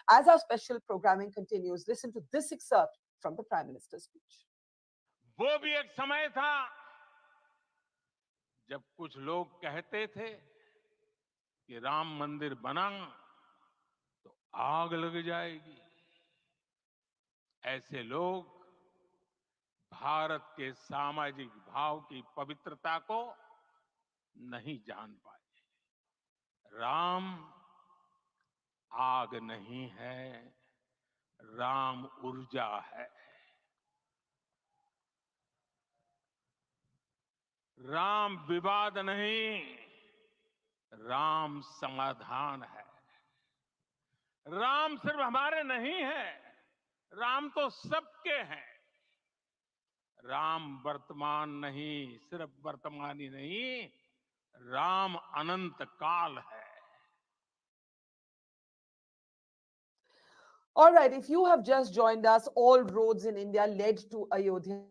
As our special programming continues, listen to this excerpt from the Prime Minister's speech. वो भी एक समय था जब कुछ लोग कहते थे कि राम मंदिर बना तो आग लग जाएगी। ऐसे लोग भारत के सामाजिक भाव की पवित्रता को नहीं जान पाए। राम आग नहीं है, राम ऊर्जा है। राम विवाद नहीं, राम समाधान है। राम सिर्फ हमारे नहीं है, राम तो सबके हैं। राम वर्तमान नहीं, सिर्फ वर्तमानी नहीं, राम अनंत काल है। All right, if you have just joined us, all roads in India led to Ayodhya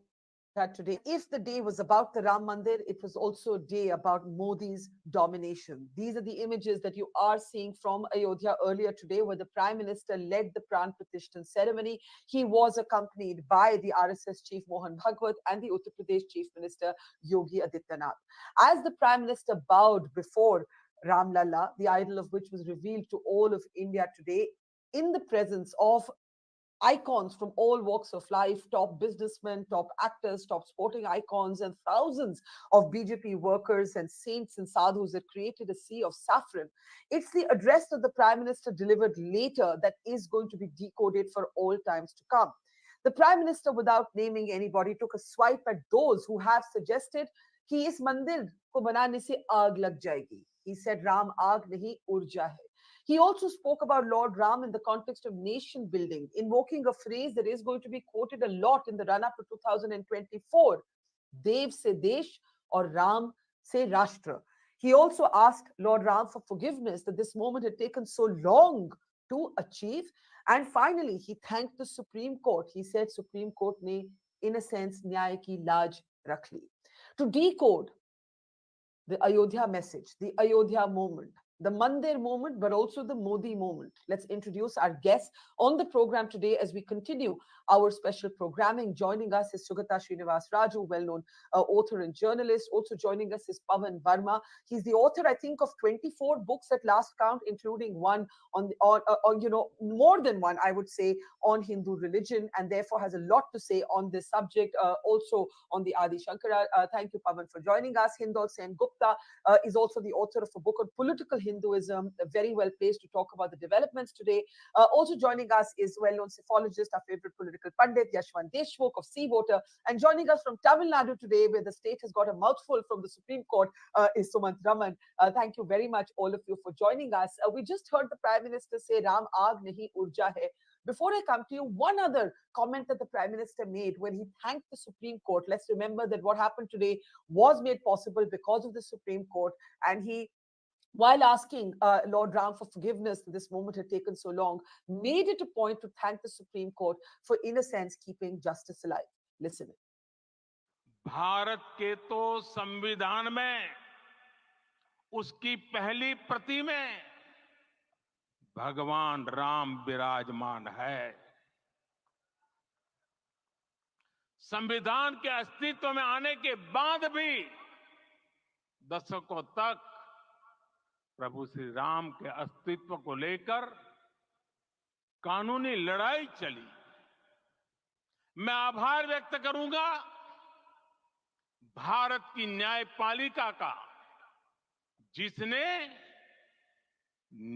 today. If the day was about the Ram Mandir, it was also a day about Modi's domination. These are the images that you are seeing from Ayodhya earlier today, where the Prime Minister led the Pran Pratishthan ceremony. He was accompanied by the RSS Chief Mohan Bhagwat and the Uttar Pradesh Chief Minister Yogi Adityanath. As the Prime Minister bowed before Ram Lalla, the idol of which was revealed to all of India today, in the presence of icons from all walks of life, top businessmen, top actors, top sporting icons, and thousands of BJP workers and saints and sadhus that created a sea of saffron. It's the address that the Prime Minister delivered later that is going to be decoded for all times to come. The Prime Minister, without naming anybody, took a swipe at those who have suggested कि इस मंदिर को बनाने से आग लग जाएगी. He said, Ram आग नहीं ऊर्जा है. He also spoke about Lord Ram in the context of nation building, invoking a phrase that is going to be quoted a lot in the run-up to 2024, Dev se Desh or Ram se Rashtra. He also asked Lord Ram for forgiveness that this moment had taken so long to achieve. And finally, he thanked the Supreme Court. He said, Supreme Court ne, in a sense, nyaya ki laaj rakh li. To decode the Ayodhya message, the Ayodhya moment, the Mandir moment, but also the Modi moment. Let's introduce our guests on the program today as we continue our special programming. Joining us is Sugata Srinivas Raju, well-known author and journalist. Also joining us is Pavan Verma. He's the author, I think, of 24 books at last count, including one on more than one, I would say, on Hindu religion, and therefore has a lot to say on this subject, also on the Adi Shankara. Thank you, Pavan, for joining us. Hindol Sen Gupta is also the author of a book on political Hinduism, very well placed to talk about the developments today. Also joining us is well-known psephologist, our favorite political pundit, Yashwant Deshmukh of Sea Voter. And joining us from Tamil Nadu today, where the state has got a mouthful from the Supreme Court, is Sumant Raman. Thank you very much, all of you, for joining us. We just heard the Prime Minister say, Ram aag nahi urja hai. Before I come to you, one other comment that the Prime Minister made when he thanked the Supreme Court. Let's remember that what happened today was made possible because of the Supreme Court. And he, while asking Lord Ram for forgiveness that this moment had taken so long, made it a point to thank the Supreme Court for, in a sense, keeping justice alive. Listen. Bharat के तो संविधान में उसकी पहली प्रति में भगवान राम विराजमान है। संविधान के अस्तित्व में आने के बाद भी दशकों तक प्रभु श्री राम के अस्तित्व को लेकर कानूनी लड़ाई चली। मैं आभार व्यक्त करूंगा भारत की न्यायपालिका का, जिसने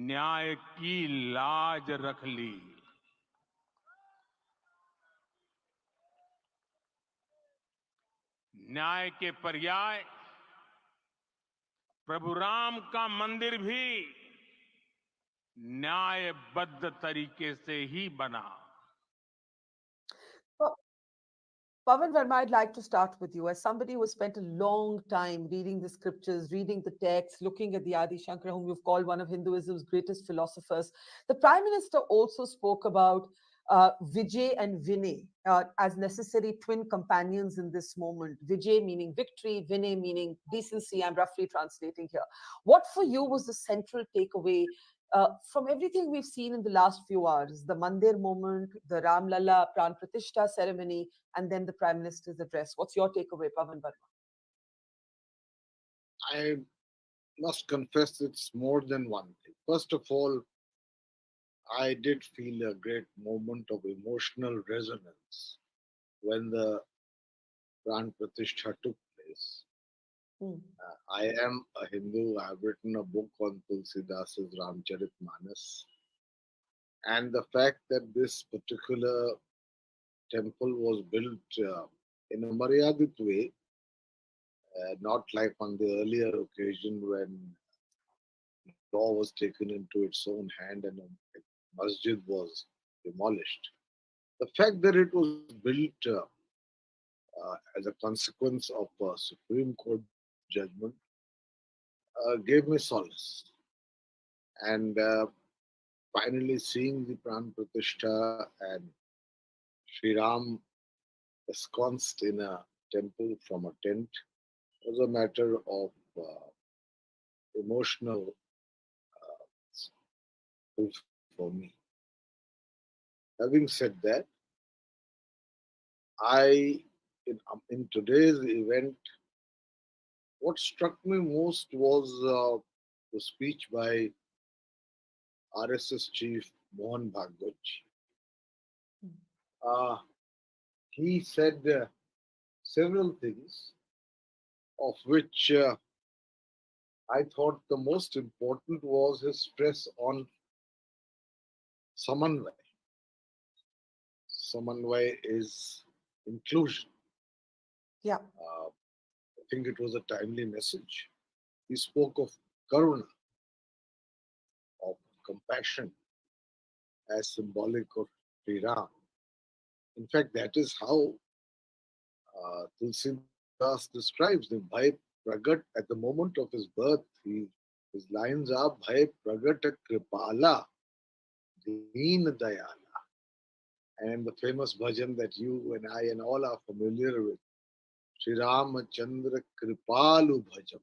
न्याय की लाज रख ली। न्याय के पर्याय प्रभु राम का मंदिर भी न्यायबद्ध तरीके से ही बना। Pavan Verma, I'd like to start with you. As somebody who has spent a long time reading the scriptures, reading the texts, looking at the Adi Shankara, whom you've called one of Hinduism's greatest philosophers, the Prime Minister also spoke about Vijay and Vinay as necessary twin companions in this moment. Vijay meaning victory, Vinay meaning decency. I'm roughly translating here. What for you was the central takeaway From everything we've seen in the last few hours, the Mandir moment, the Ram Lalla Pran Pratishtha ceremony, and then the Prime Minister's address. What's your takeaway, Pavan Verma? I must confess it's more than one thing. First of all, I did feel a great moment of emotional resonance when the Pran Pratishtha took place. Hmm. I am a Hindu. I've written a book on Tulsidasa's Ramcharitmanas. And the fact that this particular temple was built in a Maryadit way, not like on the earlier occasion when law was taken into its own hand and a masjid was demolished. The fact that it was built as a consequence of a Supreme Court judgment gave me solace. And finally, seeing the Pran Pratishtha and Sri Ram ensconced in a temple from a tent was a matter of emotional fulfill for me. Having said that, I in today's event, what struck me most was the speech by RSS chief Mohan Bhagwat. Uh, he said several things, of which I thought the most important was his stress on Samanvay. Samanvay is inclusion. Yeah. I think it was a timely message. He spoke of karuna, of compassion, as symbolic of Sri Ram. In fact, that is how Tulsidas describes him. Bhai Pragat, at the moment of his birth, his lines are Bhai Pragat Kripala, Deen Dayala. And the famous bhajan that you and I and all are familiar with, Sri Ramachandra Kripalu Bhajam,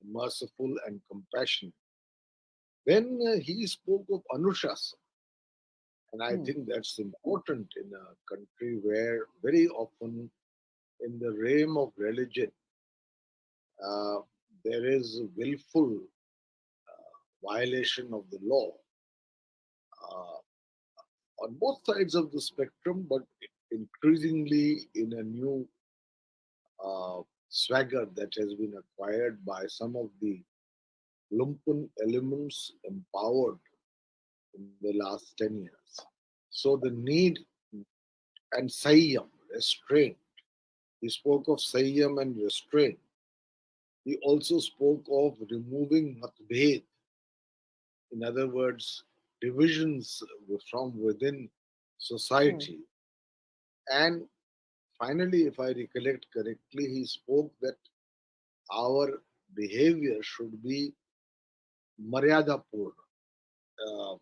merciful and compassionate. Then he spoke of Anushasa. And I Hmm. think that's important in a country where very often in the realm of religion, uh, there is willful violation of the law uh, on both sides of the spectrum, but increasingly in a new swagger that has been acquired by some of the lumpen elements empowered in the last 10 years. So the need and Sayyam, restraint. He spoke of Sayyam and restraint. He also spoke of removing matbhed, in other words, divisions from within Hmm. society. And finally, if I recollect correctly, he spoke that our behavior should be maryada purna. Uh,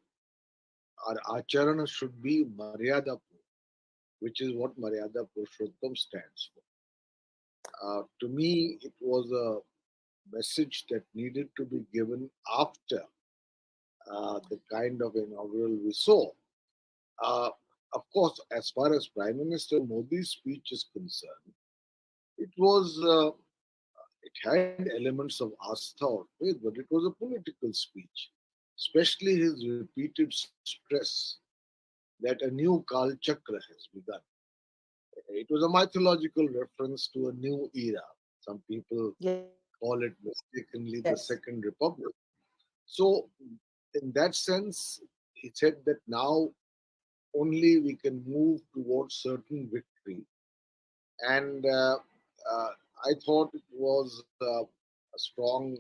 our acharana should be maryada purna, which is what Maryada Purushottam stands for. To me, it was a message that needed to be given after the kind of inaugural we saw. Uh, of course, as far as Prime Minister Modi's speech is concerned, it was it had elements of astha or faith, but it was a political speech, especially his repeated stress that a new Kal Chakra has begun. It was a mythological reference to a new era. Some people Yes. call it mistakenly the Second Republic. So, in that sense, he said that now only we can move towards certain victory. And uh, I thought it was a strong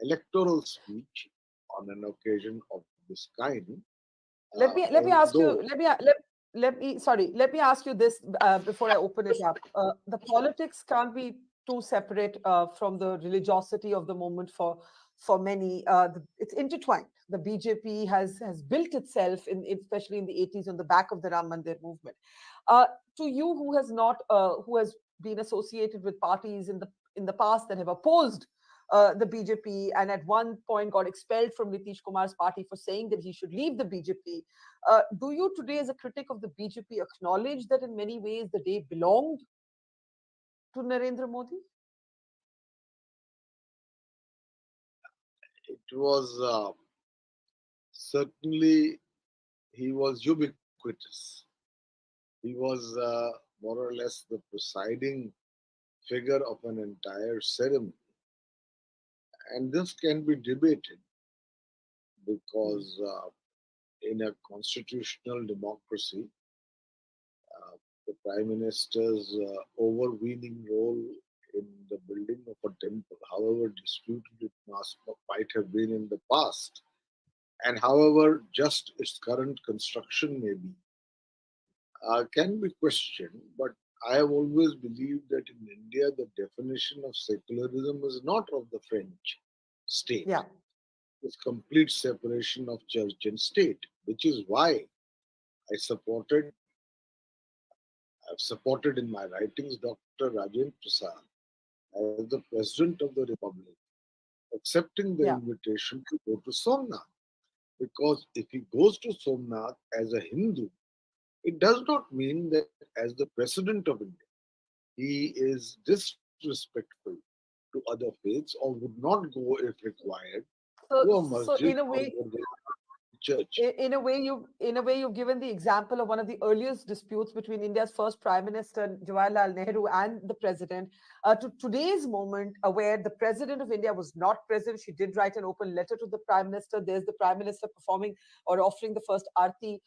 electoral speech on an occasion of this kind. Let me ask Although, you let me ask you this before I open it up. The politics can't be too separate from the religiosity of the moment for many. It's intertwined. The BJP has built itself especially in the 80s on the back of the Ram Mandir movement. Uh, to you, who has not who has been associated with parties in the past that have opposed the BJP, and at one point got expelled from Nitish Kumar's party for saying that he should leave the BJP. Do you today, as a critic of the BJP, acknowledge that in many ways the day belonged to Narendra Modi? It was certainly, he was ubiquitous. He was more or less the presiding figure of an entire ceremony. And this can be debated because in a constitutional democracy, the prime minister's overweening role in the building of a temple, however disputed it might have been in the past, and however just its current construction may be, can be questioned. But I have always believed that in India, the definition of secularism is not of the French state. Yeah. It's complete separation of church and state, which is why I supported, I've supported in my writings Dr. Rajendra Prasad as the President of the Republic, accepting the Yeah. invitation to go to Somnath. Because if he goes to Somnath as a Hindu, it does not mean that as the President of India, he is disrespectful to other faiths or would not go if required to a So masjid in a or way, church. in a way, you've given the example of one of the earliest disputes between India's first Prime Minister Jawaharlal Nehru and the President, to today's moment, where the President of India was not present. She did write an open letter to the Prime Minister. There's the Prime Minister performing or offering the first arti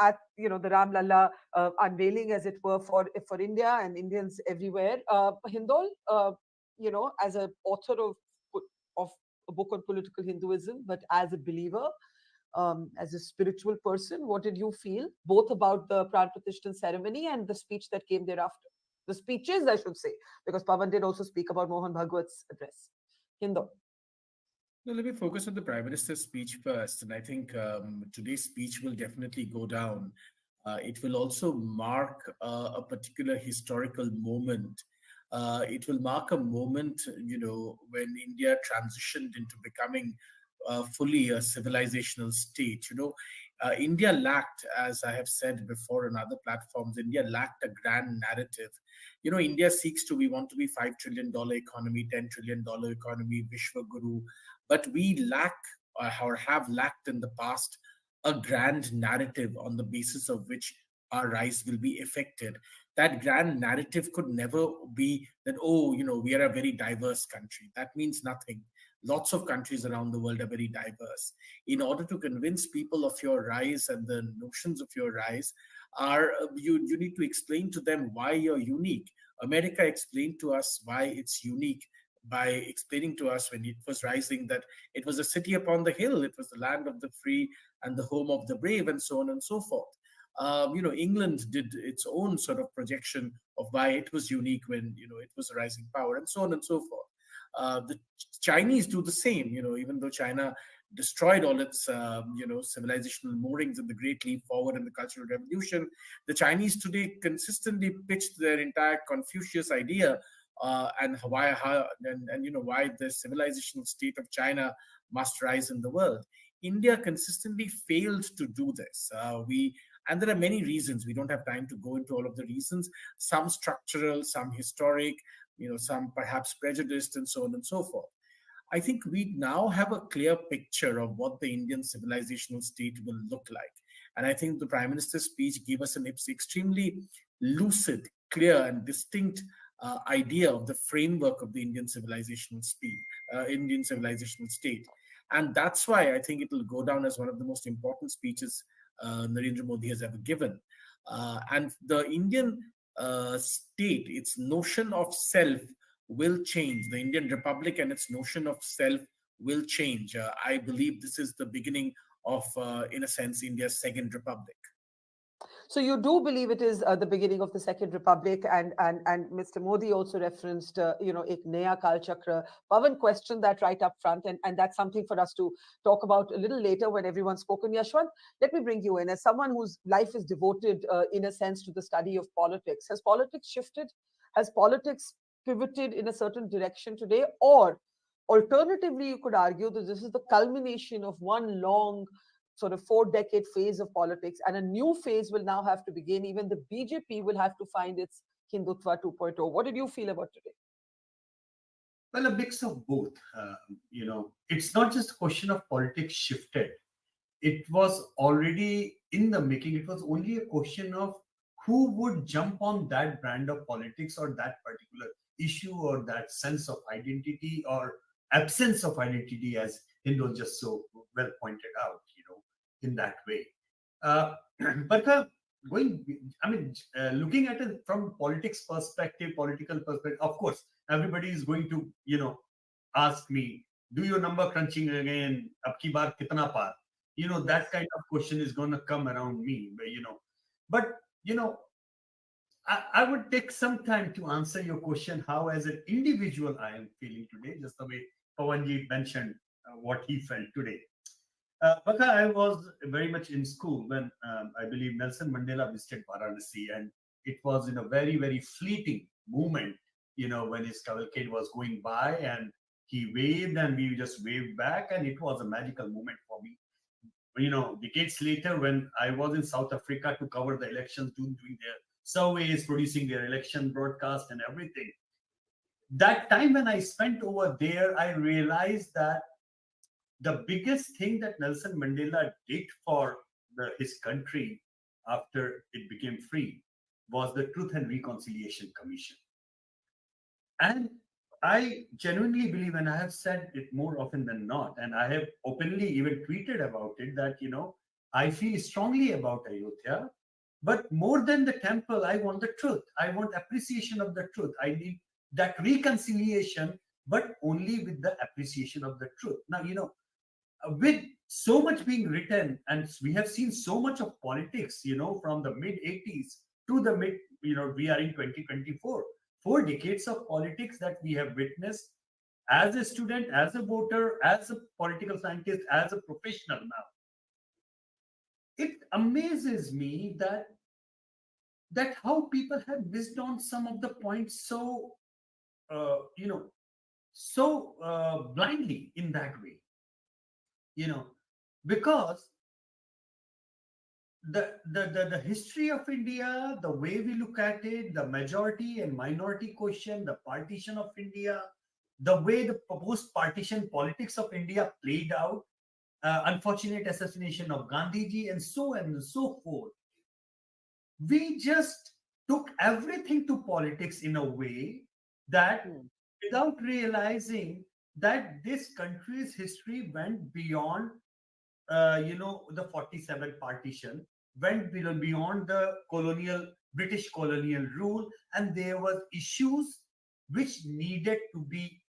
at the Ram Lalla unveiling, as it were, for India and Indians everywhere. Hindol, as an author of a book on political Hinduism, but as a believer, as a spiritual person, what did you feel both about the Pran Pratishthan ceremony and the speech that came thereafter? The speeches, I should say, because Pavan did also speak about Mohan Bhagwat's address. Hindo. No, let me focus on the Prime Minister's speech first. And I think today's speech will definitely go down. It will also mark a particular historical moment. It will mark a moment, when India transitioned into becoming fully a civilizational state. India lacked, as I have said before on other platforms, India lacked a grand narrative. India seeks to, we want to be $5 trillion economy, $10 trillion economy, Vishwa Guru, but we lack or have lacked in the past a grand narrative on the basis of which our rise will be effected. That grand narrative could never be that, oh, we are a very diverse country. That means nothing. Lots of countries around the world are very diverse. In order to convince people of your rise and the notions of your rise, you need to explain to them why you're unique. America explained to us why it's unique by explaining to us when it was rising that it was a city upon the hill, it was the land of the free and the home of the brave, and so on and so forth. England did its own sort of projection of why it was unique when it was a rising power, and so on and so forth. The Chinese do the same, even though China destroyed all its, civilizational moorings in the Great Leap Forward and the Cultural Revolution. The Chinese today consistently pitched their entire Confucius idea and why the civilizational state of China must rise in the world. India consistently failed to do this. And there are many reasons. We don't have time to go into all of the reasons. Some structural, some historic, some perhaps prejudiced, and so on and so forth. I think we now have a clear picture of what the Indian civilizational state will look like. And I think the Prime Minister's speech gave us an extremely lucid, clear, and distinct idea of the framework of the Indian civilizational state. And that's why I think it will go down as one of the most important speeches Narendra Modi has ever given. And the Indian state, its notion of self will change. The Indian Republic and its notion of self will change. I believe this is the beginning of, in a sense, India's second republic. So you do believe it is the beginning of the Second Republic, and Mr. Modi also referenced, ek naya Kal Chakra. Pavan questioned that right up front, and that's something for us to talk about a little later when everyone's spoken. Yashwant, let me bring you in as someone whose life is devoted, in a sense, to the study of politics. Has politics shifted? Has politics pivoted in a certain direction today? Or alternatively, you could argue that this is the culmination of one long sort of 4 decade phase of politics, and a new phase will now have to begin. Even the BJP will have to find its Hindutva 2.0. What did you feel about today? Well, a mix of both. It's not just a question of politics shifted. It was already in the making. It was only a question of who would jump on that brand of politics or that particular issue or that sense of identity or absence of identity, as Hindu just so well pointed out, in that way. Uh, but going, looking at it from politics perspective, political perspective, of course, everybody is going to, ask me, do your number crunching again? Ab ki baar kitna par? That kind of question is going to come around me, but I would take some time to answer your question, how as an individual I am feeling today, just the way Pawanji mentioned what he felt today. Bakha, I was very much in school when I believe Nelson Mandela visited Varanasi, and it was in a very, very fleeting moment, when his cavalcade was going by and he waved and we just waved back, and it was a magical moment for me. Decades later, when I was in South Africa to cover the elections, doing their surveys, producing their election broadcast and everything, that time when I spent over there, I realized that the biggest thing that Nelson Mandela did for his country after it became free was the Truth and Reconciliation Commission. And I genuinely believe, and I have said it more often than not, and I have openly even tweeted about it, that, I feel strongly about Ayodhya, but more than the temple, I want the truth. I want appreciation of the truth. I need that reconciliation, but only with the appreciation of the truth. Now, with so much being written, and we have seen so much of politics, from the mid 80s to the mid, we are in 2024. 4 decades of politics that we have witnessed as a student, as a voter, as a political scientist, as a professional now. It amazes me that how people have missed on some of the points so, blindly in that way, because the history of India, the way we look at it, the majority and minority question, the partition of India, the way the post-partition politics of India played out, unfortunate assassination of Gandhiji, and so on and so forth. We just took everything to politics in a way that, without realizing that this country's history went beyond the 47 partition, went beyond the British colonial rule, and there were issues which needed to be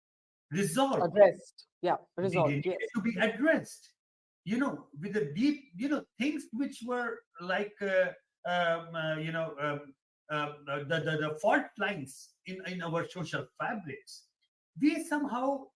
resolved. Addressed. Yeah, resolved. They needed Yes. to be addressed. With the deep, things which were like, the fault lines in our social fabrics. We somehow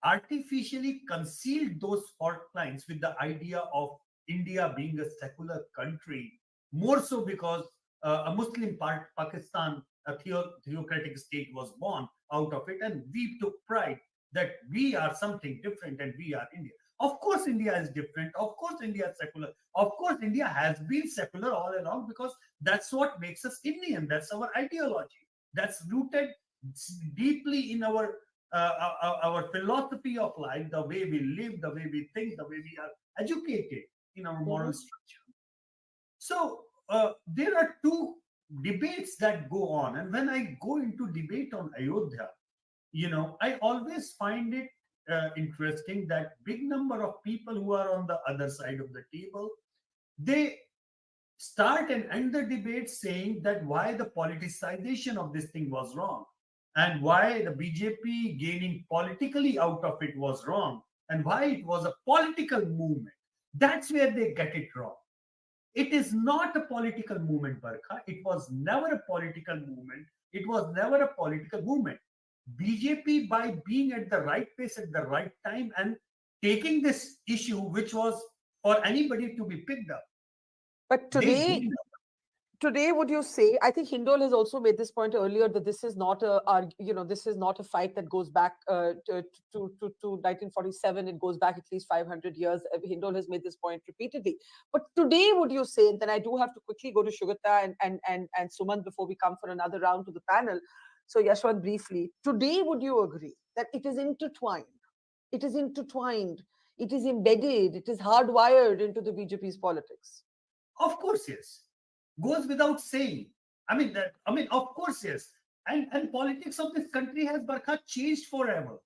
artificially concealed those fault lines with the idea of India being a secular country, more so because a Muslim Pakistan, a theocratic state, was born out of it, and we took pride that we are something different and we are India. Of course, India is different. Of course, India is secular. Of course, India has been secular all along, because that's what makes us Indian. That's our ideology. That's rooted deeply in our philosophy of life, the way we live, the way we think, the way we are educated in our moral structure. So there are two debates that go on, and when I go into debate on Ayodhya, I always find it interesting that big number of people who are on the other side of the table, they start and end the debate saying that why the politicization of this thing was wrong, and why the BJP gaining politically out of it was wrong, and why it was a political movement. That's where they get it wrong. It is not a political movement, Barkha. It was never a political movement. It was never a political movement. BJP, by being at the right place at the right time and taking this issue, which was for anybody to be picked up. But They today, gained. today, would you say? I think Hindol has also made this point earlier that this is not this is not a fight that goes back to 1947. It goes back at least 500 years. Hindol has made this point repeatedly. But today, would you say? And then I do have to quickly go to Shugata and Sumant before we come for another round to the panel. So Yashwant, briefly, today, would you agree that it is intertwined? It is intertwined. It is embedded. It is hardwired into the BJP's politics. Of course, yes. Goes without saying. Of course, yes. And politics of this country has Barkha changed forever.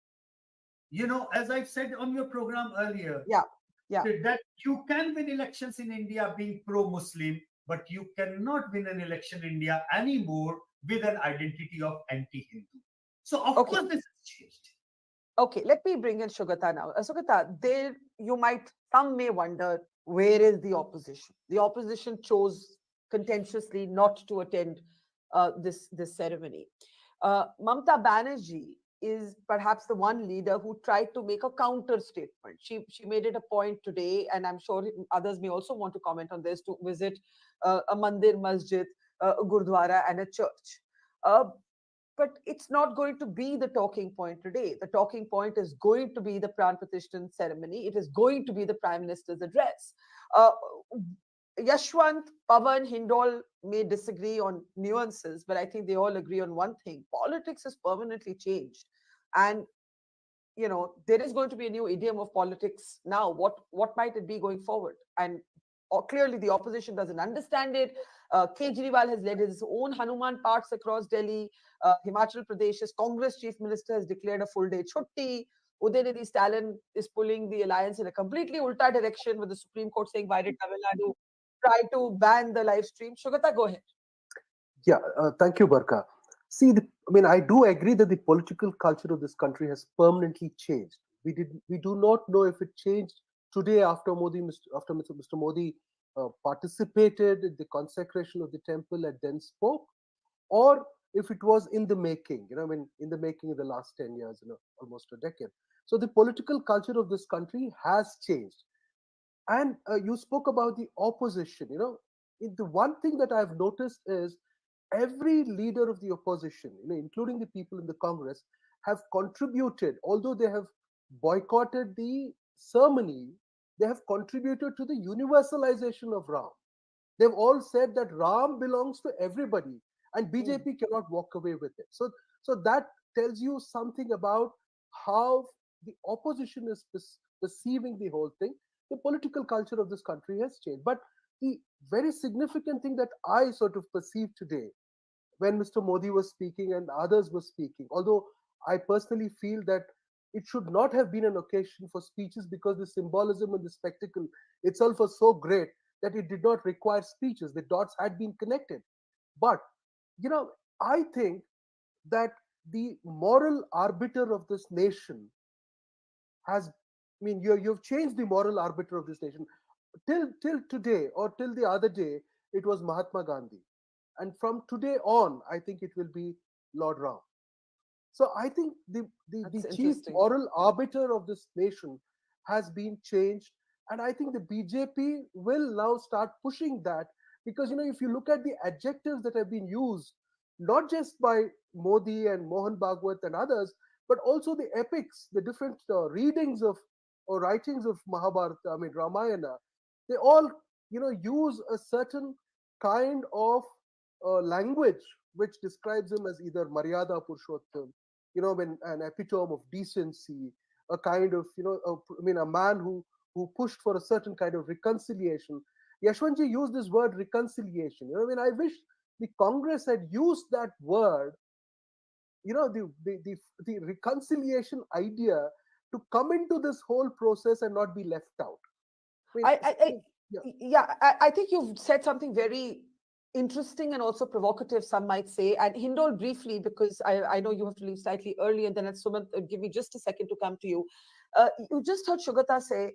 As I've said on your program earlier, Yeah, yeah. that you can win elections in India being pro-Muslim, but you cannot win an election in India anymore with an identity of anti-Hindu. So of Okay. course this has changed. Okay, let me bring in Sugata now. Sugata, there some may wonder, where is the opposition? The opposition chose contentiously not to attend this ceremony. Mamta Banerjee is perhaps the one leader who tried to make a counter statement. She made it a point today, and I'm sure others may also want to comment on this, to visit a mandir, masjid, a gurdwara, and a church. Uh, but it's not going to be the talking point today. The talking point is going to be the Pran Pratishthan ceremony. It is going to be the Prime Minister's address. Uh, Yashwant, Pavan, Hindol may disagree on nuances, but I think they all agree on one thing. Politics has permanently changed. And there is going to be a new idiom of politics now. What might it be going forward? And clearly the opposition doesn't understand it. Kejriwal has led his own Hanuman parts across Delhi. Himachal Pradesh's Congress chief minister has declared a full day chutti. Udaynidhi Stalin is pulling the alliance in a completely ulta direction, with the Supreme Court saying, why did Tamil Nadu try to ban the live stream? Shugata, go ahead. Yeah, thank you, Barkha. See, I do agree that the political culture of this country has permanently changed. We do not know if it changed today after Mr. Modi participated in the consecration of the temple and then spoke, or if it was in the making. In the making in the last 10 years, almost a decade. So the political culture of this country has changed. And you spoke about the opposition. The one thing that I've noticed is every leader of the opposition, including the people in the Congress, have contributed, although they have boycotted the ceremony, they have contributed to the universalization of Ram. They've all said that Ram belongs to everybody, and BJP cannot walk away with it. So that tells you something about how the opposition is perceiving the whole thing. The political culture of this country has changed. But the very significant thing that I sort of perceived today when Mr. Modi was speaking and others were speaking, although I personally feel that it should not have been an occasion for speeches, because the symbolism and the spectacle itself was so great that it did not require speeches. The dots had been connected. But, I think that the moral arbiter of this nation has, you've changed the moral arbiter of this nation. Till today, or till the other day, it was Mahatma Gandhi. And from today on, I think it will be Lord Ram. So I think the chief moral arbiter of this nation has been changed. And I think the BJP will now start pushing that, because, if you look at the adjectives that have been used, not just by Modi and Mohan Bhagwat and others, but also the epics, the different readings of or writings of Mahabharata, Ramayana, they all, use a certain kind of language which describes him as either Maryada Purushottam, an epitome of decency, a kind of, a man who pushed for a certain kind of reconciliation. Yashwantji used this word reconciliation. I wish the Congress had used that word, the reconciliation idea, to come into this whole process and not be left out. I think you've said something very interesting and also provocative, some might say. And Hindol, briefly, because I know you have to leave slightly early, and then at Sumant, give me just a second to come to you. You just heard Shugata say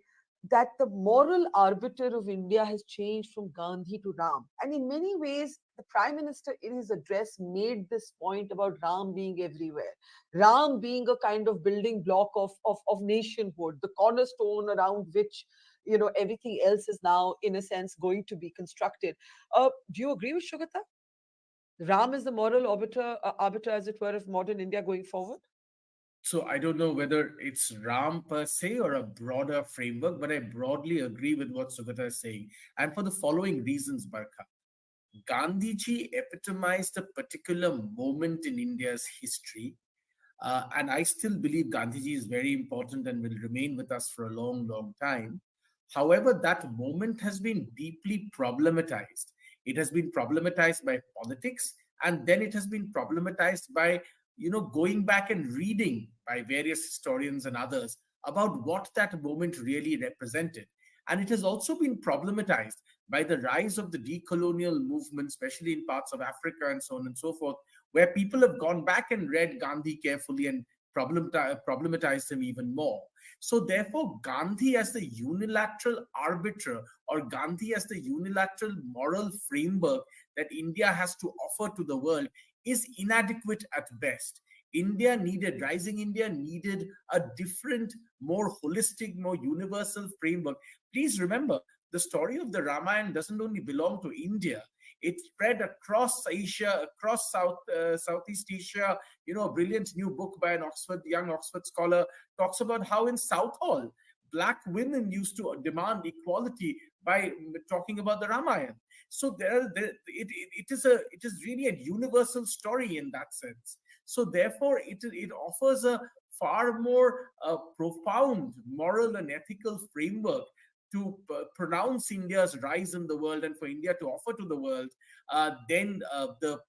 that the moral arbiter of India has changed from Gandhi to Ram. And in many ways, the Prime Minister in his address made this point about Ram being everywhere. Ram being a kind of building block of nationhood, the cornerstone around which everything else is now, in a sense, going to be constructed. Do you agree with Shugata? Ram is the moral arbiter, as it were, of modern India going forward? So I don't know whether it's Ram per se or a broader framework, but I broadly agree with what Sugata is saying. And for the following reasons, Barkha. Gandhiji epitomized a particular moment in India's history. And I still believe Gandhiji is very important and will remain with us for a long, long time. However, that moment has been deeply problematized. It has been problematized by politics, and then it has been problematized by, going back and reading by various historians and others about what that moment really represented. And it has also been problematized by the rise of the decolonial movement, especially in parts of Africa and so on and so forth, where people have gone back and read Gandhi carefully and problematized him even more. So, therefore, Gandhi as the unilateral arbiter or Gandhi as the unilateral moral framework that India has to offer to the world is inadequate at best. Rising India needed a different, more holistic, more universal framework. Please remember, the story of the Ramayana doesn't only belong to India. It spread across Asia, across Southeast Asia. A brilliant new book by an young Oxford scholar talks about how in Southall, black women used to demand equality by talking about the Ramayana. So it is really a universal story in that sense. So therefore, it offers a far more profound moral and ethical framework to pronounce India's rise in the world and for India to offer to the world than the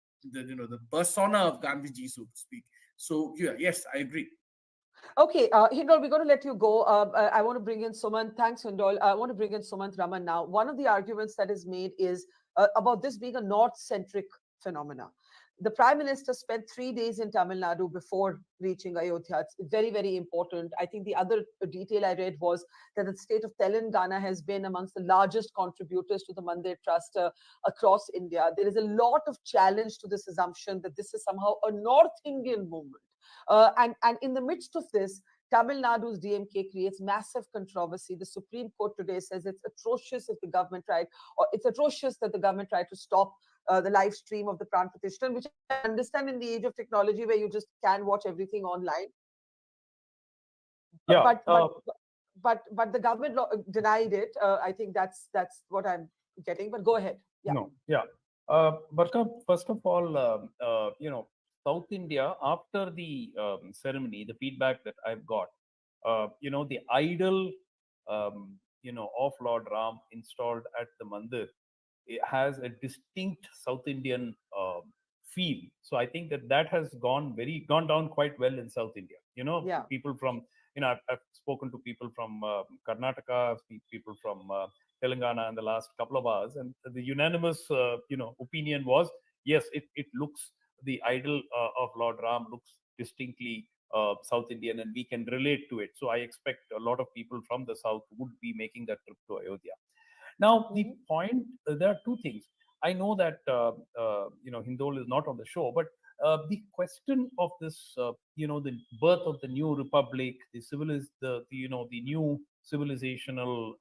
persona of Gandhiji, so to speak. So yeah, yes, I agree. Okay, Hindol, we're going to let you go. I want to bring in Sumant. Thanks, Hindol. I want to bring in Sumant Raman now. One of the arguments that is made is about this being a North-centric phenomena. The Prime Minister spent 3 days in Tamil Nadu before reaching Ayodhya. It's very, very important. I think the other detail I read was that the state of Telangana has been amongst the largest contributors to the Mandir Trust across India. There is a lot of challenge to this assumption that this is somehow a North Indian movement. And in the midst of this, Tamil Nadu's DMK creates massive controversy. The Supreme Court today says it's atrocious if the government tried, or it's atrocious that the government tried to stop the live stream of the Pran Pratishthan, which I understand in the age of technology where you just can watch everything online. Yeah. But the government denied it. I think that's what I'm getting. But go ahead. Yeah. No. Yeah. Barkha, first of all, South India, after the ceremony, the feedback that I've got, the idol, of Lord Ram installed at the Mandir, it has a distinct South Indian feel. So I think that has gone down quite well in South India. Yeah. People from, I've spoken to people from Karnataka, people from Telangana in the last couple of hours, and the unanimous, opinion was, yes, it looks, the idol of Lord Ram looks distinctly South Indian, and we can relate to it. So I expect a lot of people from the South would be making that trip to Ayodhya. Now, the point, there are two things. I know that, Hindol is not on the show, but the question of this, the birth of the new republic, the new civilizational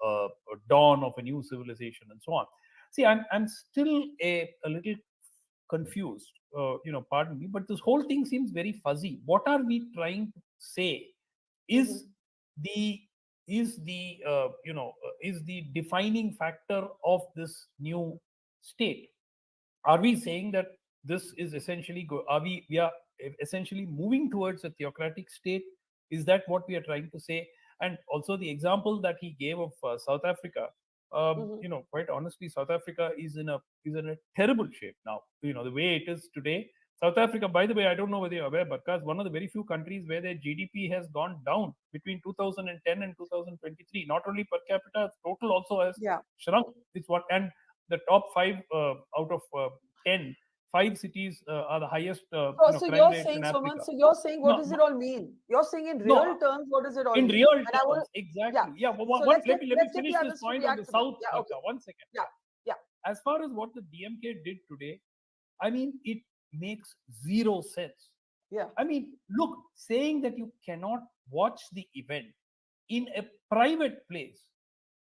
dawn of a new civilization and so on. See, I'm still a little confused, pardon me, but this whole thing seems very fuzzy. What are we trying to say? Is the defining factor of this new state? Are we saying that this is essentially we are essentially moving towards a theocratic state? Is that what we are trying to say? And also the example that he gave of South Africa, quite honestly, South Africa is in a terrible shape now. The way it is today. South Africa, by the way, I don't know whether you're aware, but because one of the very few countries where their GDP has gone down between 2010 and 2023, not only per capita, total also has shrunk. It's what, and the top 5 out of 10, 5 cities are the highest so crime you're rates saying, in Africa. so you're saying, what No, does it all mean? You're saying in real terms, what does it all in mean? real And terms, exactly. Yeah. Let me finish this point on the South. Yeah, okay. 1 second. Yeah. As far as what the DMK did today, I mean, it makes zero sense. Yeah. I mean, look, saying that you cannot watch the event in a private place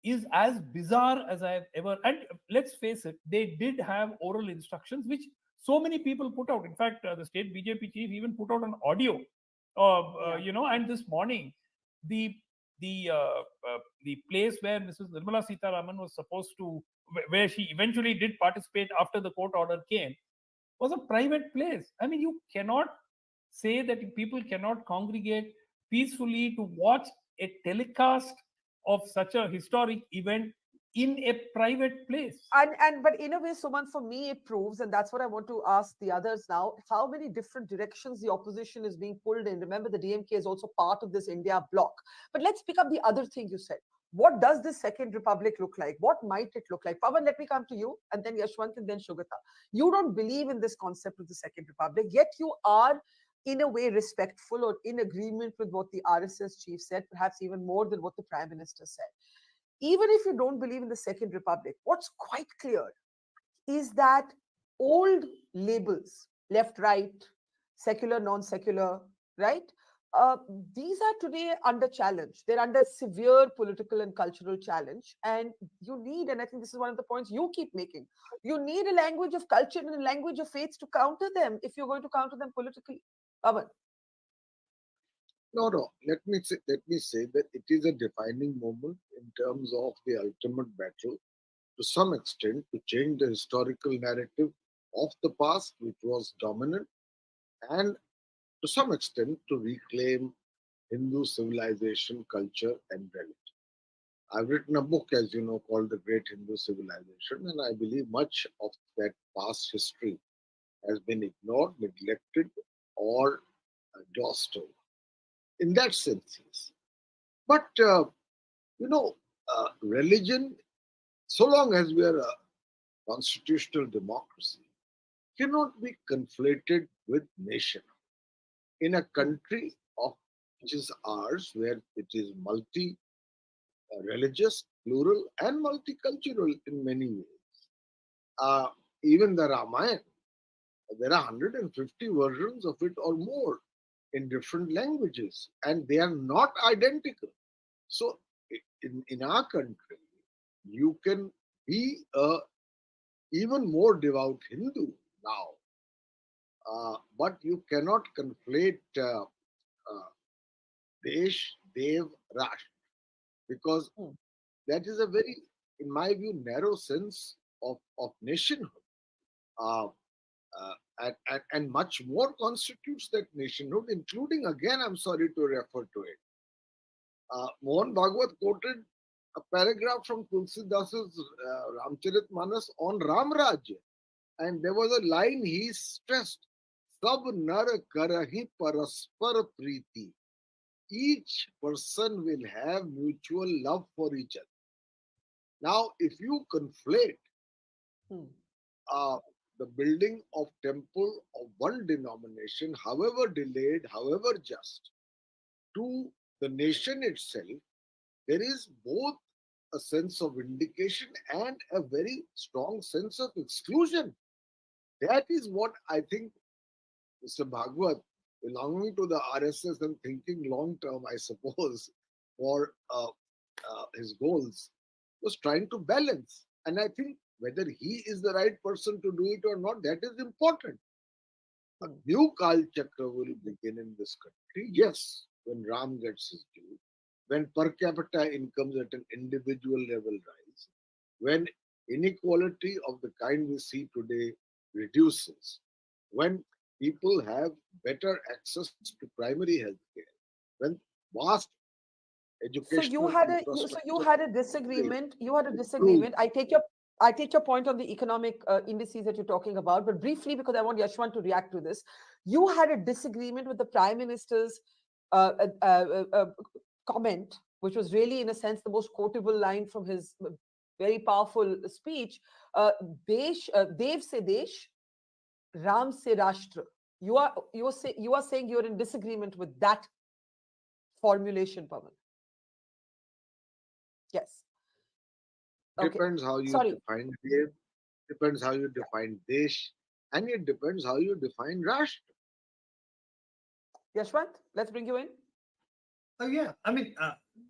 is as bizarre as I've ever. And let's face it, they did have oral instructions, which so many people put out. In fact, the state BJP chief even put out an audio, and this morning, the the place where Mrs. Nirmala Sitaraman was supposed to, where she eventually did participate after the court order came, was a private place. I mean, you cannot say that people cannot congregate peacefully to watch a telecast of such a historic event in a private place. And but in a way, Suman, for me, it proves, and that's what I want to ask the others now, how many different directions the opposition is being pulled in. Remember, the DMK is also part of this India bloc. But let's pick up the other thing you said. What does this second republic look like? What might it look like? Pawan, let me come to you, and then Yashwant, and then Shugata. You don't believe in this concept of the second republic, yet you are in a way respectful or in agreement with what the RSS chief said, perhaps even more than what the prime minister said. Even if you don't believe in the second republic, what's quite clear is that old labels, left, right, secular, non secular, right? Uh, these are today under challenge. They're under severe political and cultural challenge. And you need, and I think this is one of the points you keep making, you need a language of culture and a language of faith to counter them if you're going to counter them politically. Pawan. No, no. Let me say that it is a defining moment in terms of the ultimate battle, to some extent, to change the historical narrative of the past, which was dominant, and to some extent to reclaim Hindu civilization, culture, and religion. I've written a book, as you know, called The Great Hindu Civilization, and I believe much of that past history has been ignored, neglected, or glossed over. In that sense, yes. But, religion, so long as we are a constitutional democracy, cannot be conflated with nation. In a country of which is ours, where it is multi religious, plural, and multicultural in many ways. Uh, Even the Ramayana, there are 150 versions of it or more in different languages, and they are not identical. So, in our country, you can be a even more devout Hindu now, but you cannot conflate Desh, Dev, Rashtra, because Hmm. that is a very, in my view, narrow sense of nationhood. Uh, and much more constitutes that nationhood, including, again, I'm sorry to refer to it. Mohan Bhagwat quoted a paragraph from Tulsidasa's Ramcharitmanas on Ram Rajya, and there was a line he stressed: Sab nar karahi paraspar preeti. Each person will have mutual love for each other. Now, if you conflate Hmm. uh, the building of temple of one denomination, however delayed, however just, to the nation itself, there is both a sense of vindication and a very strong sense of exclusion. That is what I think Mr. Bhagwat, belonging to the RSS and thinking long term, I suppose, for his goals, was trying to balance. And I think whether he is the right person to do it or not, that is important. A new Kal Chakra will begin in this country, yes, when Ram gets his due, when per capita incomes at an individual level rise, when inequality of the kind we see today reduces, when people have better access to primary health care, when vast So you educational had a you infrastructure had a is disagreement. You had a improved. disagreement. I take your point on the economic indices that you're talking about, but briefly because I want Yashwant to react to this. You had a disagreement with the prime minister's uh, uh, uh, uh, comment, which was really, in a sense, the most quotable line from his very powerful speech. Dev se desh, Ram se rashtra. You are saying you're in disagreement with that formulation, Pawan. Yes. Okay. Depends how you Sorry. define Dev, depends how you define Desh, and it depends how you define Rashtra. Yashwant, let's bring you in. Yeah, I mean,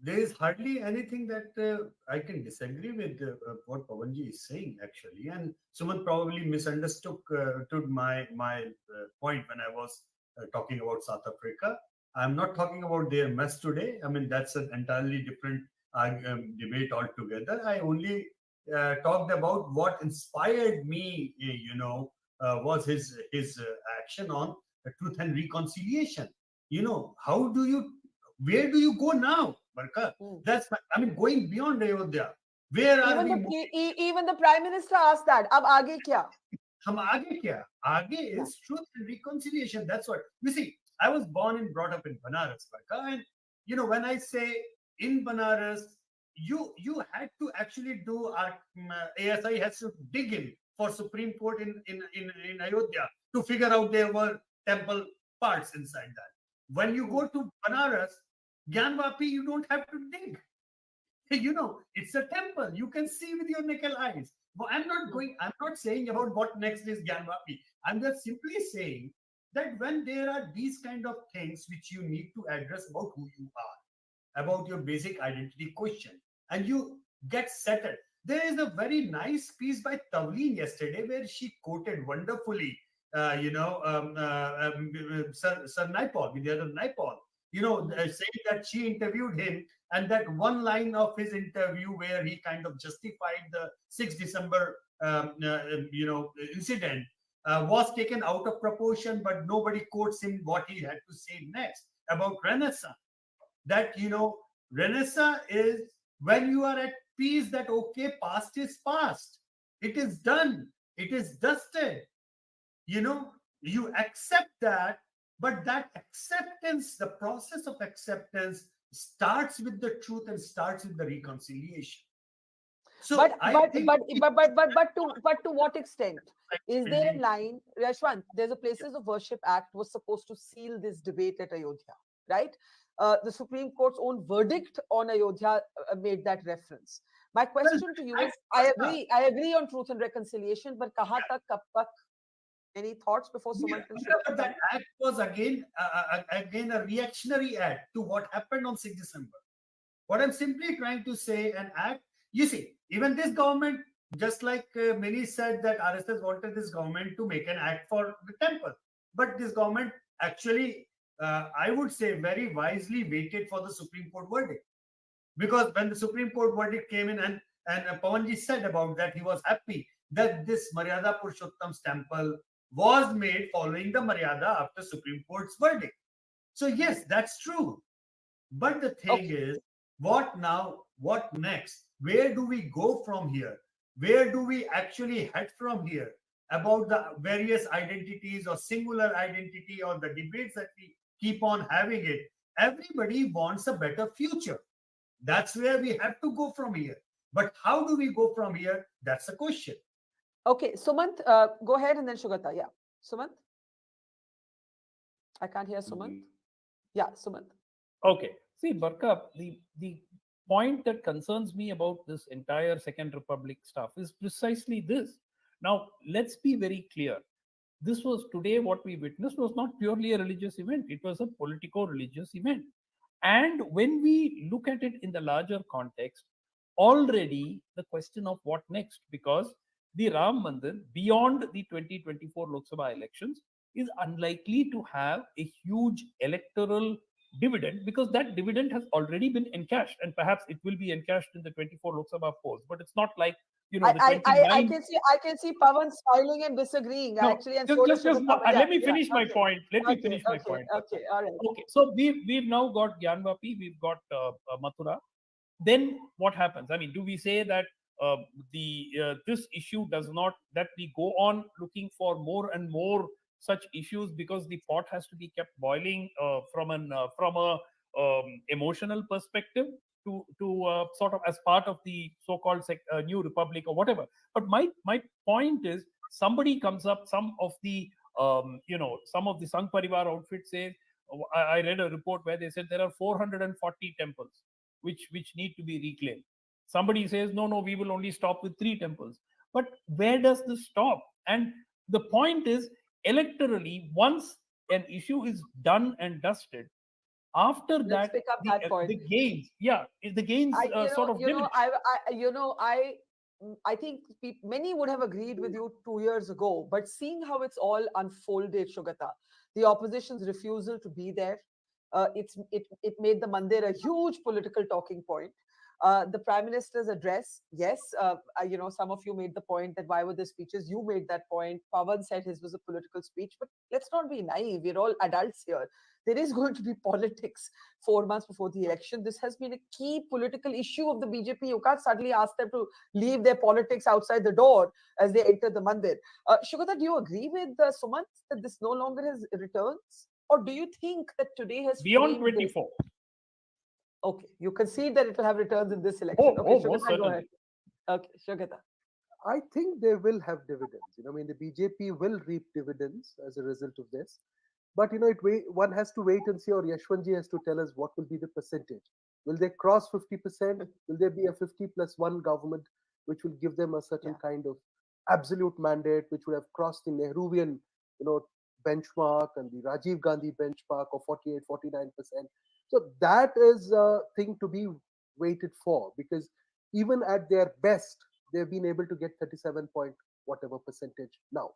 there is hardly anything that I can disagree with what Pawanji is saying actually, and Sumant probably misunderstood my point when I was talking about South Africa. I'm not talking about their mess today. I mean, that's an entirely different debate altogether. I only talked about what inspired me. Was his action on truth and reconciliation. How do you where do you go now, Barkha? Hmm. I mean, going beyond Ayodhya. Where are Even we the moving? even the Prime Minister asked that. Ab aage kya? Hum aage kya? Aage Yeah. is truth and reconciliation. That's what you see. I was born and brought up in Banaras, Barkha, and when I say in Banaras, you had to actually do our ASI has to dig in for Supreme Court in Ayodhya to figure out there were temple parts inside that. When you go to Banaras, Gyanvapi, you don't have to dig. It's a temple. You can see with your naked eyes. But I'm not saying about what next is Gyanvapi. I'm just simply saying that when there are these kind of things which you need to address about who you are, about your basic identity question, and you get settled. There is a very nice piece by Tavleen yesterday where she quoted wonderfully, Sir Naipaul, Vidyadhar Naipaul, saying that she interviewed him, and that one line of his interview where he kind of justified the 6th December, incident was taken out of proportion, but nobody quotes him what he had to say next about Renaissance. That, Renaissance is when you are at peace that, okay, past is past. It is done. It is dusted. You accept that, but that acceptance, the process of acceptance starts with the truth and starts with the reconciliation. So But I but think but but to what extent? Is there a line, Rashwant? There's a Places of Worship Act was supposed to seal this debate at Ayodhya, right? The Supreme Court's own verdict on Ayodhya made that reference. My well, question to you I, is: I agree on truth and reconciliation, but kaha tak, kab tak? Any thoughts before yeah, Sumant and Shweta but come that in? act was again a reactionary act to what happened on 6th December. What I'm simply trying to say, an act, you see, even this government, just like many said that RSS wanted this government to make an act for the temple. But this government actually, I would say, very wisely waited for the Supreme Court verdict. Because when the Supreme Court verdict came in, and Pawanji said about that, he was happy that this Maryada Purushottam's temple was made following the Maryada after Supreme Court's verdict. So yes, that's true. But the thing Okay. is, what now? What next? Where do we go from here? Where do we actually head from here? About the various identities or singular identity or the debates that we keep on having it. Everybody wants a better future. That's where we have to go from here. But how do we go from here? That's the question. Okay, Sumant, go ahead and then Shugata. Yeah, Sumant. I can't hear Sumant. Yeah, Sumant. Okay. See, Barkha, the point that concerns me about this entire Second Republic stuff is precisely this. Now, let's be very clear. This was today what we witnessed was not purely a religious event, it was a politico religious event. And when we look at it in the larger context, already the question of what next, because the Ram Mandir, beyond the 2024 Lok Sabha elections, is unlikely to have a huge electoral dividend because that dividend has already been encashed and perhaps it will be encashed in the 24 Lok Sabha polls. But it's not like, the I 29. can see Pawan smiling and disagreeing No, actually, and just so does just just Shugata. But yeah, let me yeah, finish my okay, point. Let me okay, finish my okay, point. okay. All right. Okay, so we've now got Gyanvapi, we've got Mathura. Then what happens? I mean, do we say that the this issue does not, that we go on looking for more and more such issues because the pot has to be kept boiling from a emotional perspective to sort of as part of the so-called new republic or whatever. But my point is, somebody comes up, some of the Sangh Parivar outfit says, I read a report where they said there are 440 temples which need to be reclaimed. Somebody says, no, we will only stop with 3 temples. But where does this stop? And the point is, electorally, once an issue is done and dusted, After Let's that, pick up that point. the gains, yeah, the gains I, sort of diminish. I think many would have agreed with you 2 years ago, but seeing how it's all unfolded, Shugata, the opposition's refusal to be there, it made the Mandir a huge political talking point. The Prime Minister's address, yes, some of you made the point that why were the speeches? You made that point. Pawan said his was a political speech, but let's not be naive. We're all adults here. There is going to be politics 4 months before the election. This has been a key political issue of the BJP. You can't suddenly ask them to leave their politics outside the door as they enter the mandir. Shugata, do you agree with Sumant that this no longer has returns? Or do you think that today has Beyond framed this? 24. Okay, you concede that it will have returns in this election. Okay, Most Shugata, go certainly. ahead. Okay, Shugata. I think they will have dividends. I mean, the BJP will reap dividends as a result of this. But one has to wait and see, or Yashwantji has to tell us what will be the percentage. Will they cross 50%? Will there be a 50+1 government, which will give them a certain kind of absolute mandate, which would have crossed the Nehruvian, benchmark and the Rajiv Gandhi benchmark of 48, 49%. So that is a thing to be waited for, because even at their best, they've been able to get 37 point whatever percentage now.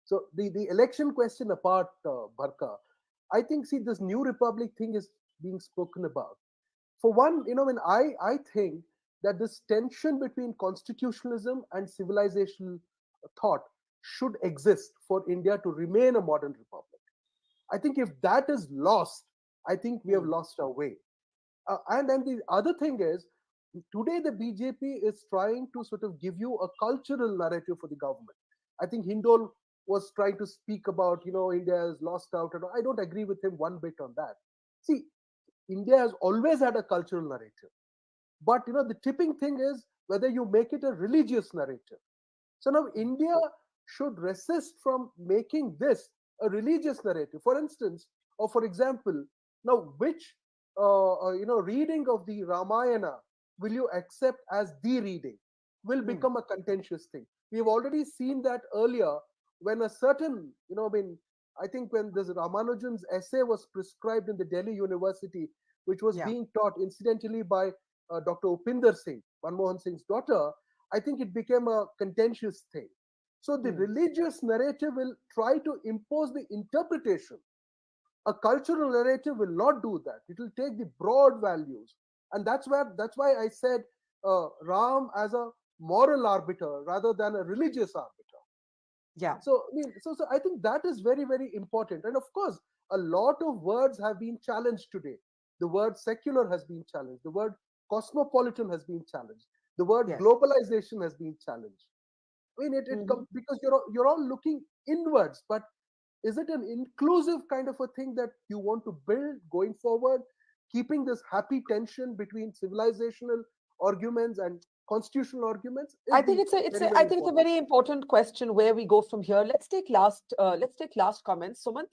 So the election question apart, Barkha, I think, see, this new republic thing is being spoken about. For one, I think that this tension between constitutionalism and civilizational thought should exist for India to remain a modern republic. I think if that is lost, I think we have lost our way. And then the other thing is, today the BJP is trying to sort of give you a cultural narrative for the government. I think Hindol was trying to speak about, India has lost out, and I don't agree with him one bit on that. See, India has always had a cultural narrative, but the tipping thing is whether you make it a religious narrative. So now India should resist from making this a religious narrative. For instance, or for example, now which reading of the Ramayana will you accept as the reading will become a contentious thing. We've already seen that earlier when a certain, I think when this Ramanujan's essay was prescribed in the Delhi University, which was being taught incidentally by Dr. Upinder Singh, Manmohan Singh's daughter, I think it became a contentious thing. So the religious narrative will try to impose the interpretation. A cultural narrative will not do that. It will take the broad values, and that's why I said Ram as a moral arbiter rather than a religious arbiter. Yeah. So I think that is very, very important. And of course, a lot of words have been challenged today. The word secular has been challenged. The word cosmopolitan has been challenged. The word globalization has been challenged. I mean, it comes because you're all looking inwards, but is it an inclusive kind of a thing that you want to build going forward, keeping this happy tension between civilizational arguments and constitutional arguments? I think it's a very important question where we go from here. Let's take last comments, Sumant.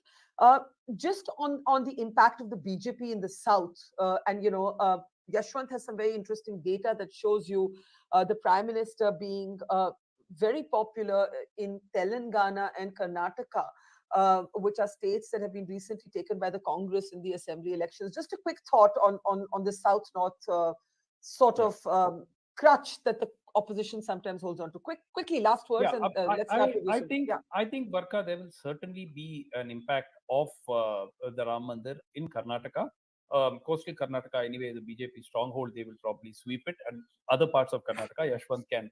Just on the impact of the BJP in the south, and Yashwant has some very interesting data that shows you the Prime Minister being very popular in Telangana and Karnataka, which are states that have been recently taken by the Congress in the assembly elections. Just a quick thought on the south-north sort of crutch that the opposition sometimes holds on to. Quickly, last words, and let's start with you. I think, Barkha, there will certainly be an impact of the Ram Mandir in Karnataka. Coastal Karnataka, anyway, the BJP stronghold, they will probably sweep it, and other parts of Karnataka, Yashwant can